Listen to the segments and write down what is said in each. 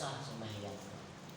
sah sembahyang.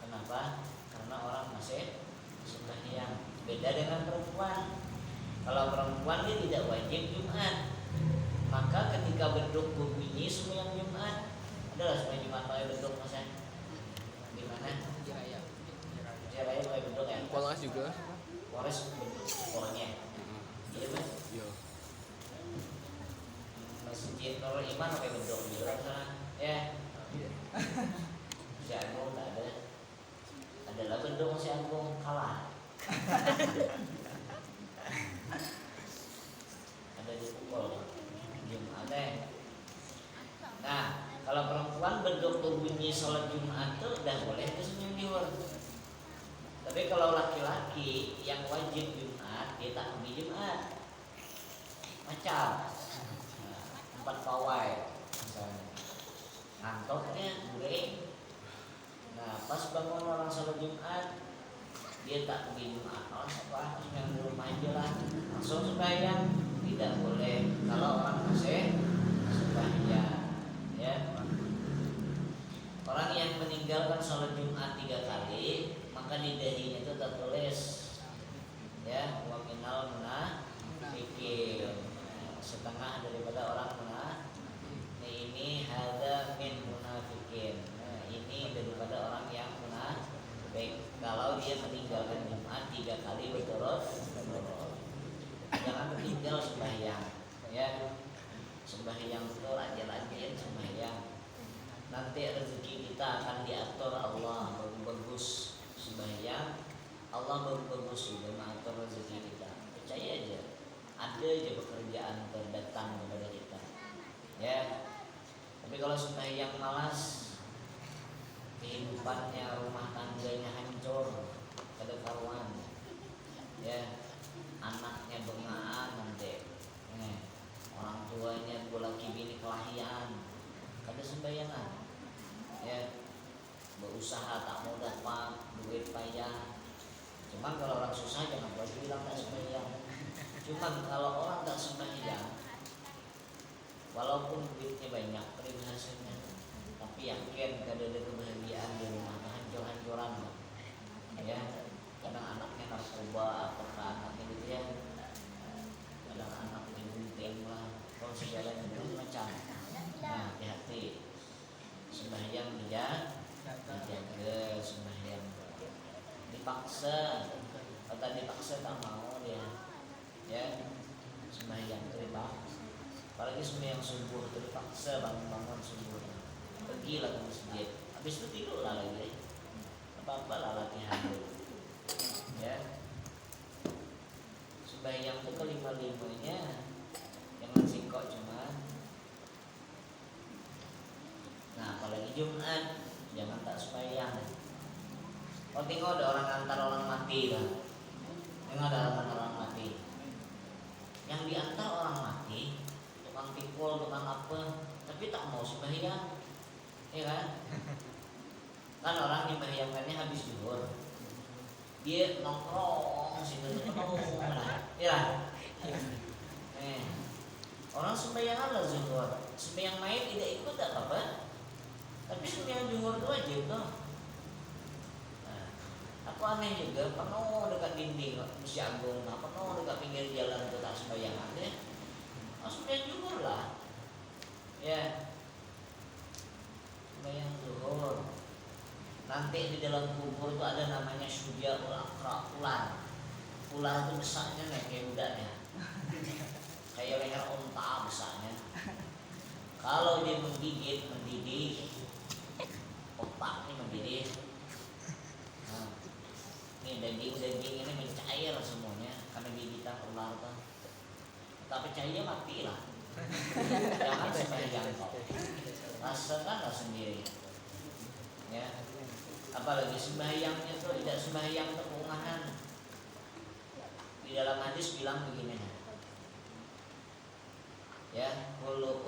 Kenapa? Karena orang masih sembahyang. Beda dengan perempuan. Kalau perempuan dia tidak wajib Jumat, maka ketika beduk berbunyi sembahyang Jumat. Adalah sembahyang Jumat pakai beduk masa? Gimana? Jiraya pakai beduk ya? Polres juga. Polres beduk pokoknya. Iya mas? Iya. Masjid Nurul Iman pakai beduk juga sana. Ya. Si Agung nggak ada. Adalah beduk si Agung kalah. Ada di pukul Jumat deh. Nah, kalau perempuan beduk berbunyi sholat Jumat itu udah boleh itu senyum juhur. Tapi kalau laki-laki yang wajib Jumat dia tak pergi Jumat. Macam 4 pawai misalnya. Ngantuknya guring. Nah, pas bangun orang sholat Jumat dia tak pergi Jumat. Oh, siapa? Yang di rumah aja lah. Langsung sembahyang. Tidak boleh kalau orang masih sembahyang. Ya. Orang yang meninggalkan sholat Jumat 3 kali, maka di dahinya itu tertulis ya, wa minal munafiqin. Setengah daripada orang ini hadza min munafiqin. Nah, ini daripada orang yang munafik. Kalau dia meninggalkan Jumat 3 kali berturut-turut. Jangan tertinggal sembahyang. Ya. Sembahyang itu rajin-rajin sembahyang. Nanti rezeki kita akan diatur Allah bagus sembahyang. Allah bagus juga mengatur rezeki kita. Percaya aja. Ada aja pekerjaan terdatang kepada kita. Ya. Tapi kalau sembahyang malas, kehidupannya, rumah tangganya hancur, kada karuan. Ya. Anaknya bengaan nanti. Orang tuanya laki bini kelahian, kada sembayangan. Ya. Berusaha tak mau dapat duit payah. Cuman kalau orang susah jangan buat bilang tak sembahyang. Cuman kalau orang tak sembahyang, walaupun duitnya banyak, peribahasanya, tapi yakin kada ada kebahagiaan di rumah, hancur-hancuran. Ya. Kadang anaknya narkoba, apakah anaknya gitu ya. Kadang anaknya gunting lah, kalau segalanya macam. Nah, hati-hati. Sembahyang dijaga sembahyang. Dipaksa, kalau dipaksa tak mau dia. Ya, sembahyang itu dipaksa. Apalagi sembahyang subuh itu dipaksa bangun subuh. Pergilah ke masjid. Habis itu tidurlah lagi. Apa-apa lah latihan dulu. Ya. Sembahyang itu kelima-limanya jangan singkok cuma. Nah, apalagi Jumat jangan tak sembahyang. Kau tengok ada orang antar orang mati lah. Tengok ada orang mati. Yang diantar orang mati, tukang pikul, tukang apa, tapi tak mau sembahyang. Ya kan? Kan orang nyembahyangannya habis zuhur. Dia nongkrong situ penuh lah. Ya. Orang sembayangan lah zuhur. Sembahyang main tidak ikut tak apa-apa. Tapi sembahyang zuhur itu wajib tuh. Nah, aku aneh juga, penuh dekat dinding Masjid Agung, penuh dekat pinggir jalan itu tak sembayangan ya. Sembahyang zuhur lah. Ya. Sembahyang zuhur. Nanti di dalam kubur itu ada namanya syujaul aqra, ular. Ular itu besarnya nih kayak udahnya. Kayak leher unta besarnya. Kalau dia menggigit, mendidih, otaknya mendidih. Nah, ini daging-daging ini mencair semuanya karena gigitan ular tuh. Tapi cairnya mati lah. Jangan sembahyang kau. Rasakanlah sendiri. Ya. Apalagi sembahyangnya itu tidak sembahyang kepungahan. Di dalam hadis bilang begini. Ya, kullu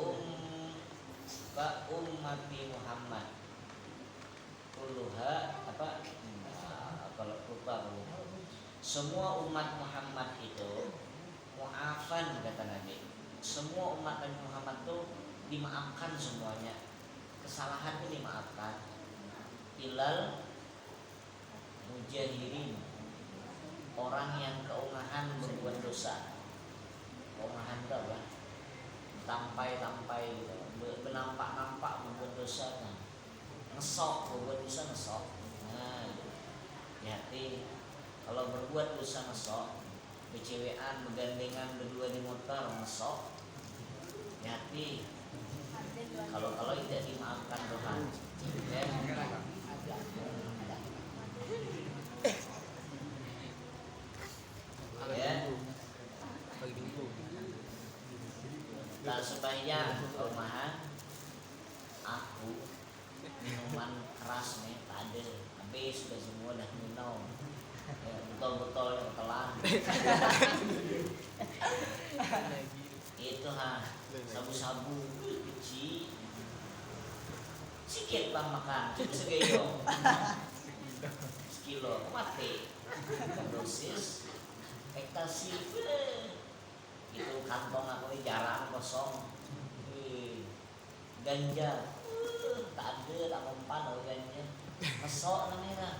ummati Muhammad. Kulluha apa? Kalau lupa. Semua umat Muhammad itu mu'afan kata Nabi. Semua umat Nabi Muhammad itu dimaafkan semuanya. Kesalahan itu dimaafkan. ilal mujahirin, orang yang keungahan berbuat dosa. Keungahan itu apa? Tampai-tampai gitu, benampak-nampak berbuat dosa kan. Ngesok, berbuat dosa ngesok. Nah, hati-hati kalau berbuat dosa ngesok, becewean, begandengan berdua di motor ngesok. Hati-hati kalau tidak dimaafkan Tuhan. Ya. Ya. Tak sembahyang rumahan, aku minuman keras nih, tak ada, habis sudah semua dah minum. Ya, botol-botol telan. Itu sabu-sabu biji sikit bang makan segeyo sekilo mati dosis ekstasi itu kantong aku ini jarang kosong. Ganja tak ada, tak mempan loh ganja mesok namanya.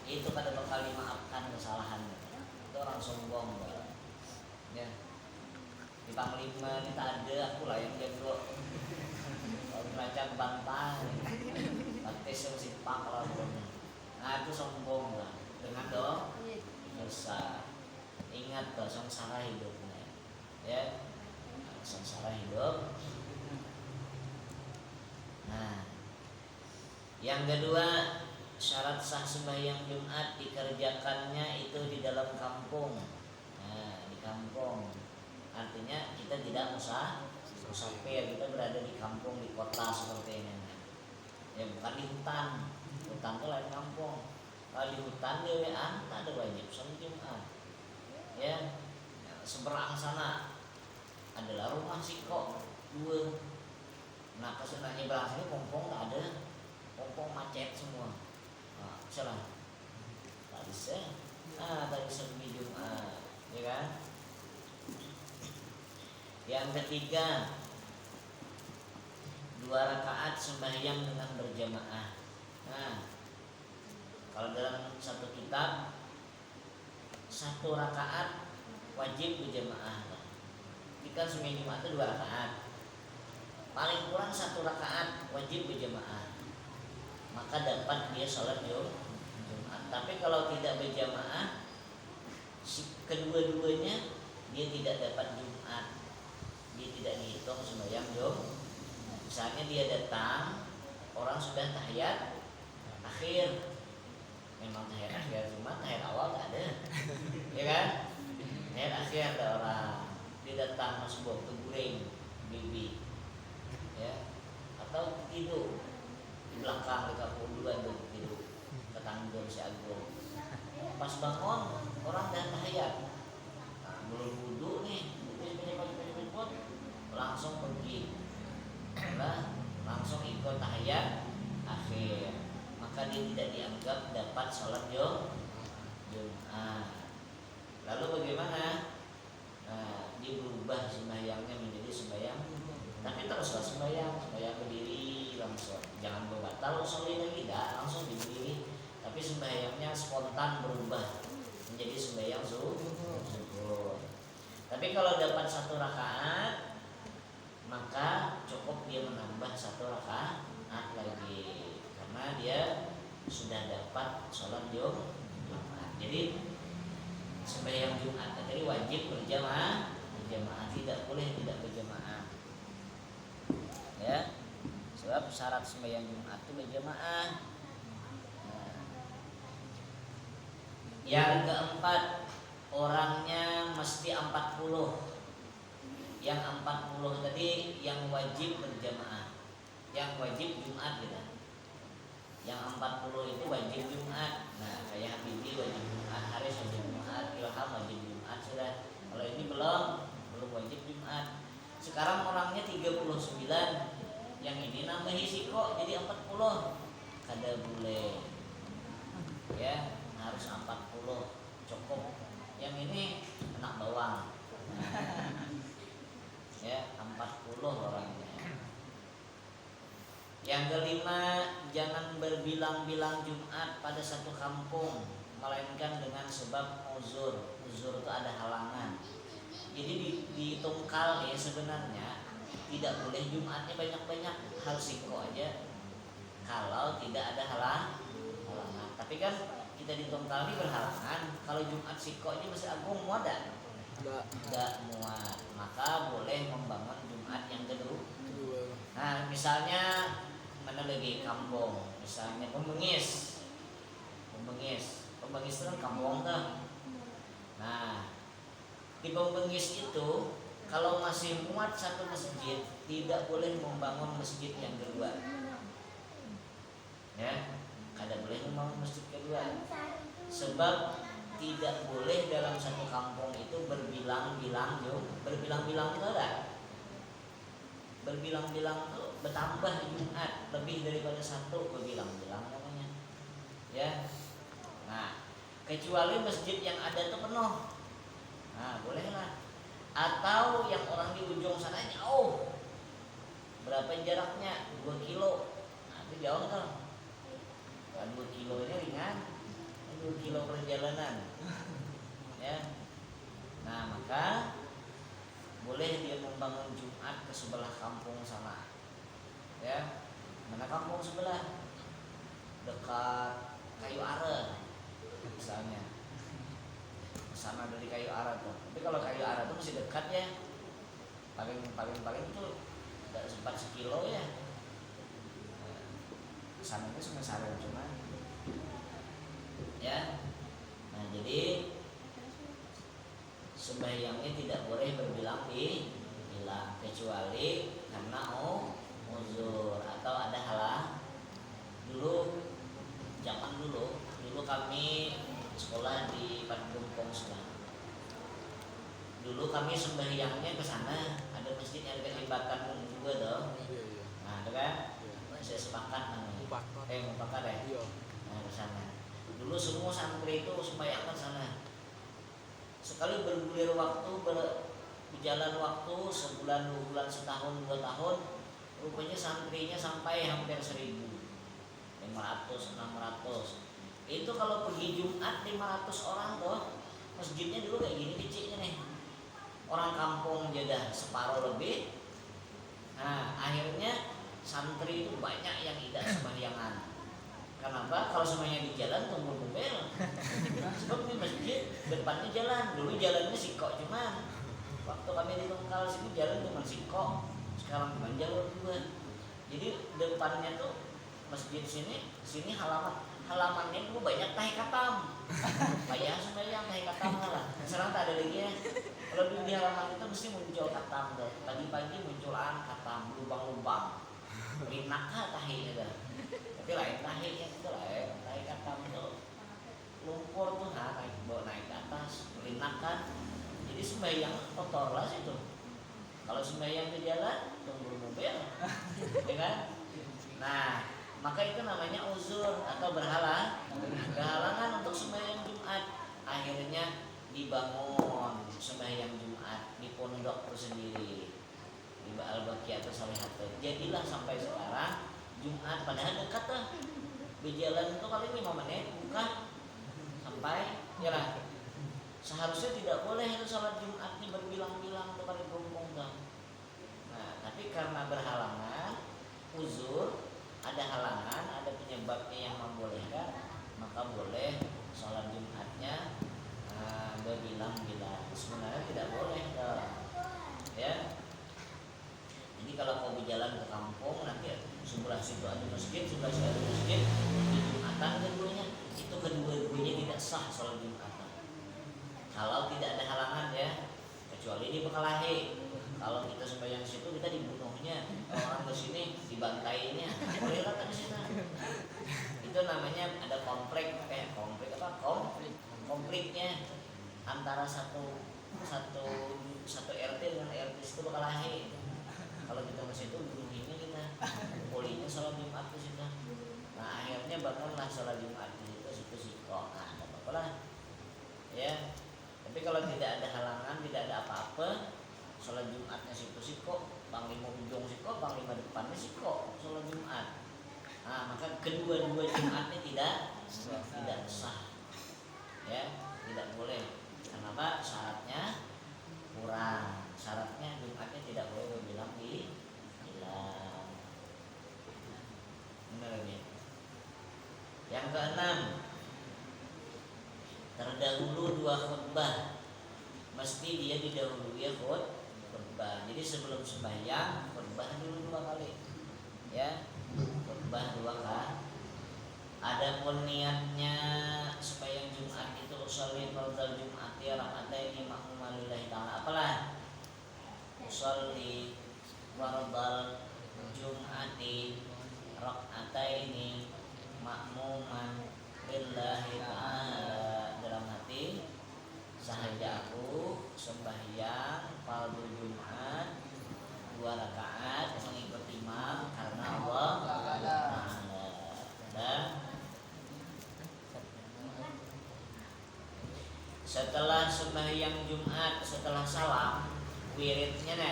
Itu pada bakal dimaafkan kesalahannya. Itu orang sombong ya. Di Panglima ini tak ada, aku lah yang jago. Kalau baca bantah baptis yang sipak lah pokoknya. Nah itu sombong lah. Dengan dosa. Ingat tuh sengsara hidupnya. Ya, sengsara hidup. Nah, yang kedua, syarat sah sembahyang Jumat dikerjakannya itu di dalam kampung. Nah, di kampung artinya kita tidak musafir, kita berada di kampung, di kota seperti ini. Ya bukan di hutan. Hutan itu lain kampung. Kalau di hutan dewean tak ada wajib sholat Jumat. Ya, seberang sana adalah rumah siko dua. Nah kesenangannya berang sini pompong tak ada, pompong macet semua. Nah, salah. Tak bisa. Tak bisa pergi Jumat, ya kan? Yang ketiga, 2 rakaat sembahyang dengan berjamaah. Nah, kalau dalam satu kitab 1 rakaat wajib berjamaah. Jika sembahyang Jumat itu 2 rakaat, paling kurang 1 rakaat wajib berjamaah, maka dapat dia sholat Jumat. Tapi kalau tidak berjamaah, kedua-duanya dia tidak dapat Jumat. Dia tidak dihitung sembahyang Jumat. Misalnya dia datang, orang sudah tahiyat akhir, memang tahiyat akhir, cuma tahiyat awal tak ada, ya kan? Tahiyat akhir ada orang, dia datang masuk buat keguring bibi, ya, atau tidur di belakang di kampung duluan tuh tidur, ketanggung si Agung. Pas bangun orang dah tahiyat, belum wudhu nih, langsung pergi, langsung ikut tahiyat akhir, maka dia tidak dianggap dapat sholat Jumat. Lalu bagaimana? Nah, dia berubah sembahyangnya menjadi sembahyang, tapi teruslah sembahyang berdiri langsung, jangan berbatal sholat lagi, tidak langsung berdiri, tapi sembahyangnya spontan berubah menjadi sembahyang zuhur. Tapi kalau dapat 1 rakaat, maka cukup dia menambah 1 rakaat lagi, karena dia sudah dapat sholat Jumat. Jadi sembahyang Jumat tadi wajib berjamaah, tidak boleh tidak berjamaah. Ya, sebab syarat sembahyang Jumat itu berjamaah. Nah, yang keempat, orangnya mesti 40. Yang 40 tadi yang wajib berjamaah, yang wajib Jumat gitu. Yang 40 itu wajib Jumat. Nah, kayak Habibie wajib Jumat, Haris wajib Jumat, Ilham wajib Jumat sudah. Kalau ini belum wajib Jumat. Sekarang orangnya 39, yang ini nambahi siko jadi 40. Kada boleh. Ya, harus 40 cukup. Yang ini anak bawang. Nah, ya 40 orangnya. Yang kelima, jangan berbilang-bilang Jumat pada satu kampung, melainkan dengan sebab uzur. Uzur itu ada halangan. Jadi di Tungkal ya sebenarnya tidak boleh Jumatnya banyak-banyak, hal siko aja kalau tidak ada halangan. Tapi kan kita di Tungkal ini berhalangan. Kalau Jumat siko ini masih agung muat tidak muat, maka boleh membangun Jumat yang kedua. Nah misalnya mana lagi kampung, misalnya Pembengis itu kan kampung tuh. Nah di Pembengis itu kalau masih muat satu masjid, tidak boleh membangun masjid yang kedua. Ya, kada boleh membangun masjid kedua. Sebab tidak boleh dalam satu kampung itu berbilang-bilang berbilang-bilang itu ada. Berbilang-bilang itu bertambah Jumat lebih daripada satu, berbilang-bilang namanya. Ya. Nah, kecuali masjid yang ada itu penuh. Nah, bolehlah. Atau yang orang di ujung sana jauh. Berapa jaraknya? 2 kilo. Nah, itu jauh tuh. 2 kilo ini ringan. 2 kilo perjalanan. Ya. Nah, maka boleh dia membangun Jumat ke sebelah kampung sana. Ya. Mana kampung sebelah? Dekat Kayu Are misalnya. Sana dari Kayu Ara tuh. Tapi kalau Kayu Ara tuh masih dekat ya. Paling itu tidak sempat sekilo ya. Sana itu cuma Saren cuma. Ya. Nah, jadi sembahyangnya tidak boleh berbilang-bilang kecuali karena uzur atau ada halang. Zaman dulu kami sekolah di Bandung Pongsla. Dulu kami sembahyangnya ke sana, ada masjid yang dekat Jembatan juga tuh. Nah, ada kan? Saya sepakat namanya. Mupakat ya. Nah, ke sana. Dulu semua santri itu sembahyang ke sana. Sekali bergulir waktu, berjalan waktu sebulan, 2 bulan, setahun, 2 tahun, rupanya santrinya sampai hampir 1.000, 500, 600. Itu kalau pergi Jumat 500 orang tuh, masjidnya dulu kayak gini kecilnya nih. Orang kampung jadah separuh lebih. Nah, akhirnya santri itu banyak yang tidak sembahyangan. Kenapa? Kalau semuanya di jalan tunggu mobil. Sebab ini masjid depannya jalan. Dulu jalannya siko cuman. Waktu kami di Tungkal sini jalan cuma siko. Sekarang bukan jalur juga. Jadi depannya tuh masjid sini halamannya dulu banyak tahi katam. Payah sembahyang tahi katam lah. Sekarang tak ada lagi ya. Kalau di halaman itu mesti muncul katam tuh. Pagi-pagi munculan katam, lubang-lubang. Rinak tahi dah. Tapi lain tahi yang itu lain. Tahi katam tuh lumpur tuh naik ke atas, rinak kan. Jadi sembahyang kotor lah situ. Kalau sembahyang di jalan tunggu mobil, ya kan? Nah, maka itu namanya uzur atau berhalangan untuk sembahyang Jumat. Akhirnya dibangun sembahyang Jumat di pondok tersendiri di Al-Baqi atau Salihatun. Jadilah sampai sekarang Jumat padahal dekat tuh. Berjalan itu kali 5 menit bukan sampai ya lah. Seharusnya tidak boleh itu sholat Jumat ini berbilang-bilang tuh kali kumpul tuh. Nah, tapi karena berhalangan, uzur, ada halangan, ada penyebabnya yang membolehkan, maka boleh sholat Jumatnya berbilang-bilang. Sebenarnya tidak boleh tuh. Ya. Jadi kalau mau berjalan ke kampung nanti sebelah situ ada masjid, sebelah situ ada masjid, di Jumatan keduanya itu kedua-duanya tidak sah sholat Jumatan. Kalau tidak ada halangan ya, kecuali di Bekalahe. Kalau kita sembahyang di situ kita dibunuhnya, orang ke sini dibantainya, bolehlah kan di situ. Itu namanya ada konfliknya antara satu RT dengan RT itu Bekalahe. Kalau kita ke situ bunuhinnya kita, polinya sholat Jumat ke situ. Nah akhirnya bangunlah sholat Jumat di situ siko. Nah tidak apa-apa lah, ya. Tapi kalau tidak ada halangan, tidak ada apa-apa, sholat Jumatnya situ siko, panglima ujung siko, panglima depannya siko, sholat Jumat. Nah, maka kedua-dua Jumatnya tidak sah, ya, tidak boleh. Kenapa? Syaratnya kurang. Syaratnya Jumatnya tidak boleh berbilang di hilang. Benar ya? Yang keenam, terdahulu 2 khutbah. Mesti dia didahului ya khutbah. Jadi sebelum sembahyang khutbah dulu 2 kali. Ya, khutbah 2 kali. Adapun niatnya sembahyang Jumat itu usolli fardal Jum'ati raka'ataini ma'muman lillahi ta'ala. Apalah? Usolli fardal Jum'ati raka'ataini ma'muman lillahi ta'ala. Dalam hati, sahaja aku sembahyang fardu Jumat 2 rakaat mengikut imam karena Allah Ta'ala. Dan setelah sembahyang Jumat, setelah salam, wiridnya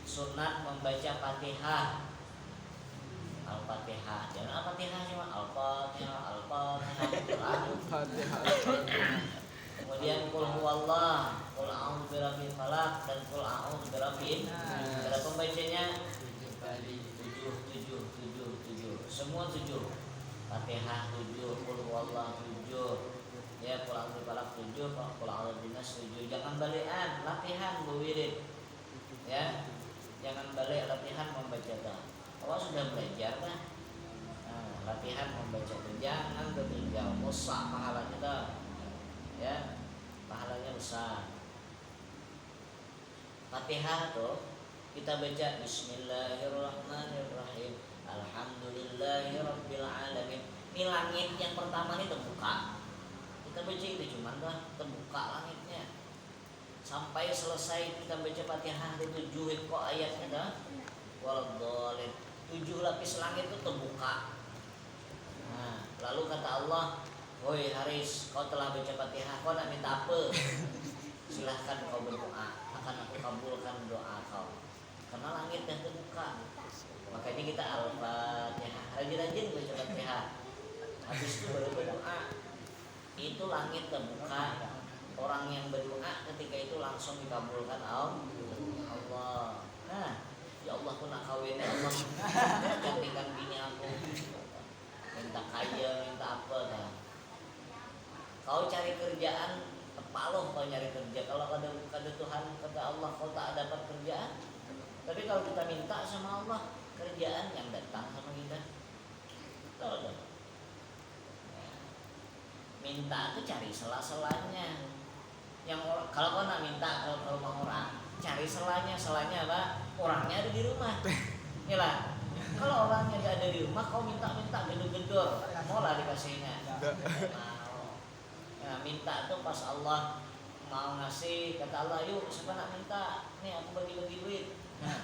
sunat membaca Fatihah. Al-Fatihah. Jangan Al-Fatihah cuma Al-Fatihah. Kemudian qul huwallah, qul a'udzu birabbil falaq dan qul a'udzu birabbin. Cara pembacanya 7. Semua 7. Fatihah 7, qul huwallah 7. Ya, qul a'udzu birabbil falaq 7, qul a'udzu binnas 7. Jangan balikan, latihan berwirid. Ya. Jangan balik latihan membaca ta. Kalau sudah belajar kan, latihan membaca ta. Jangan ketinggal, besar pahala kita. Ya, pahalanya besar. Fatihah tuh kita baca Bismillahirrahmanirrahim, Alhamdulillahirabbil alamin. Ini langit yang pertama ini terbuka. Kita baca itu cuman dah terbuka langitnya. Sampai selesai kita baca Fatihah itu 7 kok ayatnya dah. Waladhdallin. 7 lapis langit itu terbuka. Nah, lalu kata Allah, "Woi Haris, kau telah baca Fatihah, kau nak minta apa? Silahkan kau berdoa, akan aku kabulkan doa kau." Karena langit dah terbuka. Makanya kita Al-Fatihah, rajin-rajin baca Fatihah. Habis itu baru berdoa. Itu langit terbuka. Orang yang berdoa ketika itu langsung dikabulkan Allah. Nah, ya Allah aku nak kawin, ya Allah gantikan bini aku. Minta kaya, minta apa dah. Kau cari kerjaan, tepaloh kau nyari kerja. Kalau kata Tuhan, kata Allah, kau tak dapat kerjaan. Tapi kalau kita minta sama Allah, kerjaan yang datang sama kita. Tahu tak? Minta itu cari sela-selanya. Yang kalau kau nak minta kalau mau orang, cari selanya apa? Orangnya ada di rumah. Inilah. Kalau orangnya tidak ada di rumah, kau minta gedor-gedor, mau lah dikasihnya. Nah, minta tuh pas Allah mau ngasih, kata Allah, yuk siapa nak minta? Nih aku bagi-bagi duit. Nah,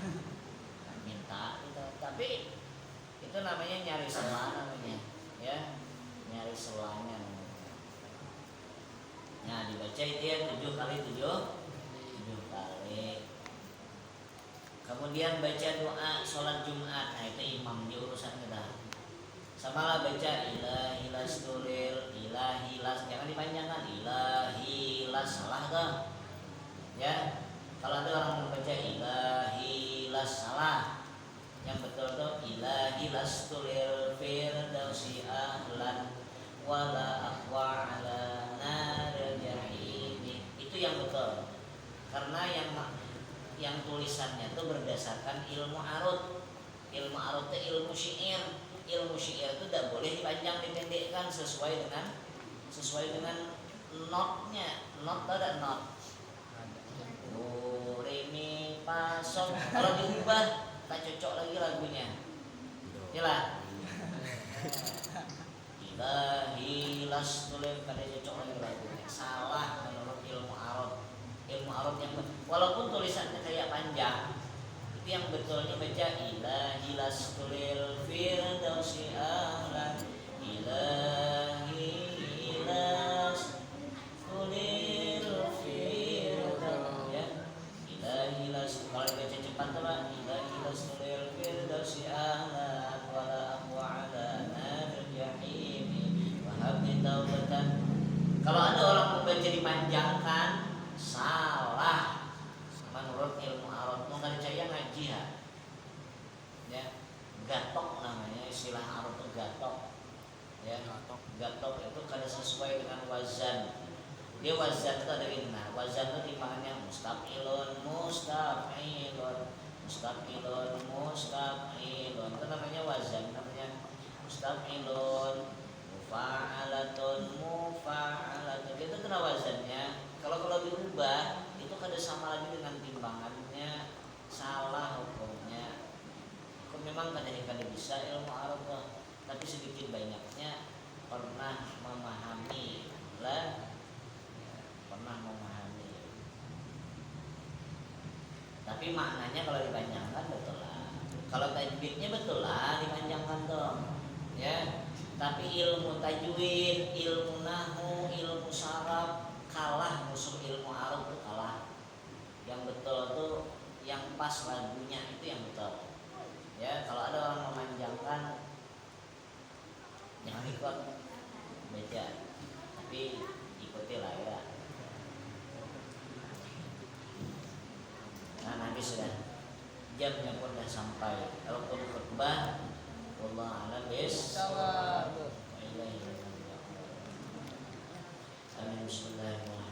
minta gitu. Tapi itu namanya nyari sela namanya, ya, nyari selanya namanya. Nah, dibaca itu ya 7 kali 7 kali. Kemudian baca doa sholat Jumat. Nah, itu imam di urusan kita. Sama lah baca ilahilas tulil, ilahilas, jangan dipanjangkan, ilahilas, salah tuh. Ya, kalau ada orang membaca ilahilas salah. Yang betul tuh ilahilas tulil firdausi ahlan wala aqwa ala naril jahim. Itu yang betul. Karena yang tulisannya itu berdasarkan ilmu arut. Ilmu arut itu ilmu syair. Ilmu syair itu tidak boleh dipanjang dipendekkan sesuai dengan notnya. Not ada not. Do re mi fa sol. Kalau diubah tak cocok lagi lagunya. Inilah. Ilahilas tulil kada cocok lagi lagunya. Salah menurut ilmu arut. Ilmu arut yang walaupun tulisannya kayak panjang, itu yang betulnya baca ilahilas tulil firdausi ahlan, ilahilas tulil firdausi, ya, ilahilas. Kalau baca cepat tuh ilahilas tulil firdausi ahlan wala taubatan. Kalau ada orang membaca dipanjangkan, salah. Menurut ilmu Arab, mau percaya ngaji ya, gatok namanya, istilah Arab itu gatok. Ya, gatok itu kada sesuai dengan wazan. Dia wazan itu ada benar. Wazan itu timbangannya mustaqilun, mustaqilun, mustaqilun, mustaqilun. Itu namanya wazan, namanya mustaqilun, mufa'alatun, mufa'alatun. Itu kena wazannya. Kalau diubah itu kada sama lagi dengan timbangannya, salah hukumnya. Hukum memang kada bisa ilmu Arab tuh, tapi sedikit banyaknya pernah memahami lah. Pernah memahami, tapi maknanya kalau dipanjangkan betul lah. Kalau tajwidnya betul lah dipanjangkan tuh, ya. Tapi ilmu tajwid, ilmu nahwu, ilmu saraf kalah musuh ilmu Arab tuh kalah. Yang betul tuh yang pas lagunya itu yang betul. Ya, kalau ada orang memanjangkan jangan ikut baca, tapi ikutilah ya. Nah, nanti sudah jamnya pun sudah sampai. Kalau pun khutbah, wallahu a'lam bishawab. Amin. Bismillahirrahmanirrahim.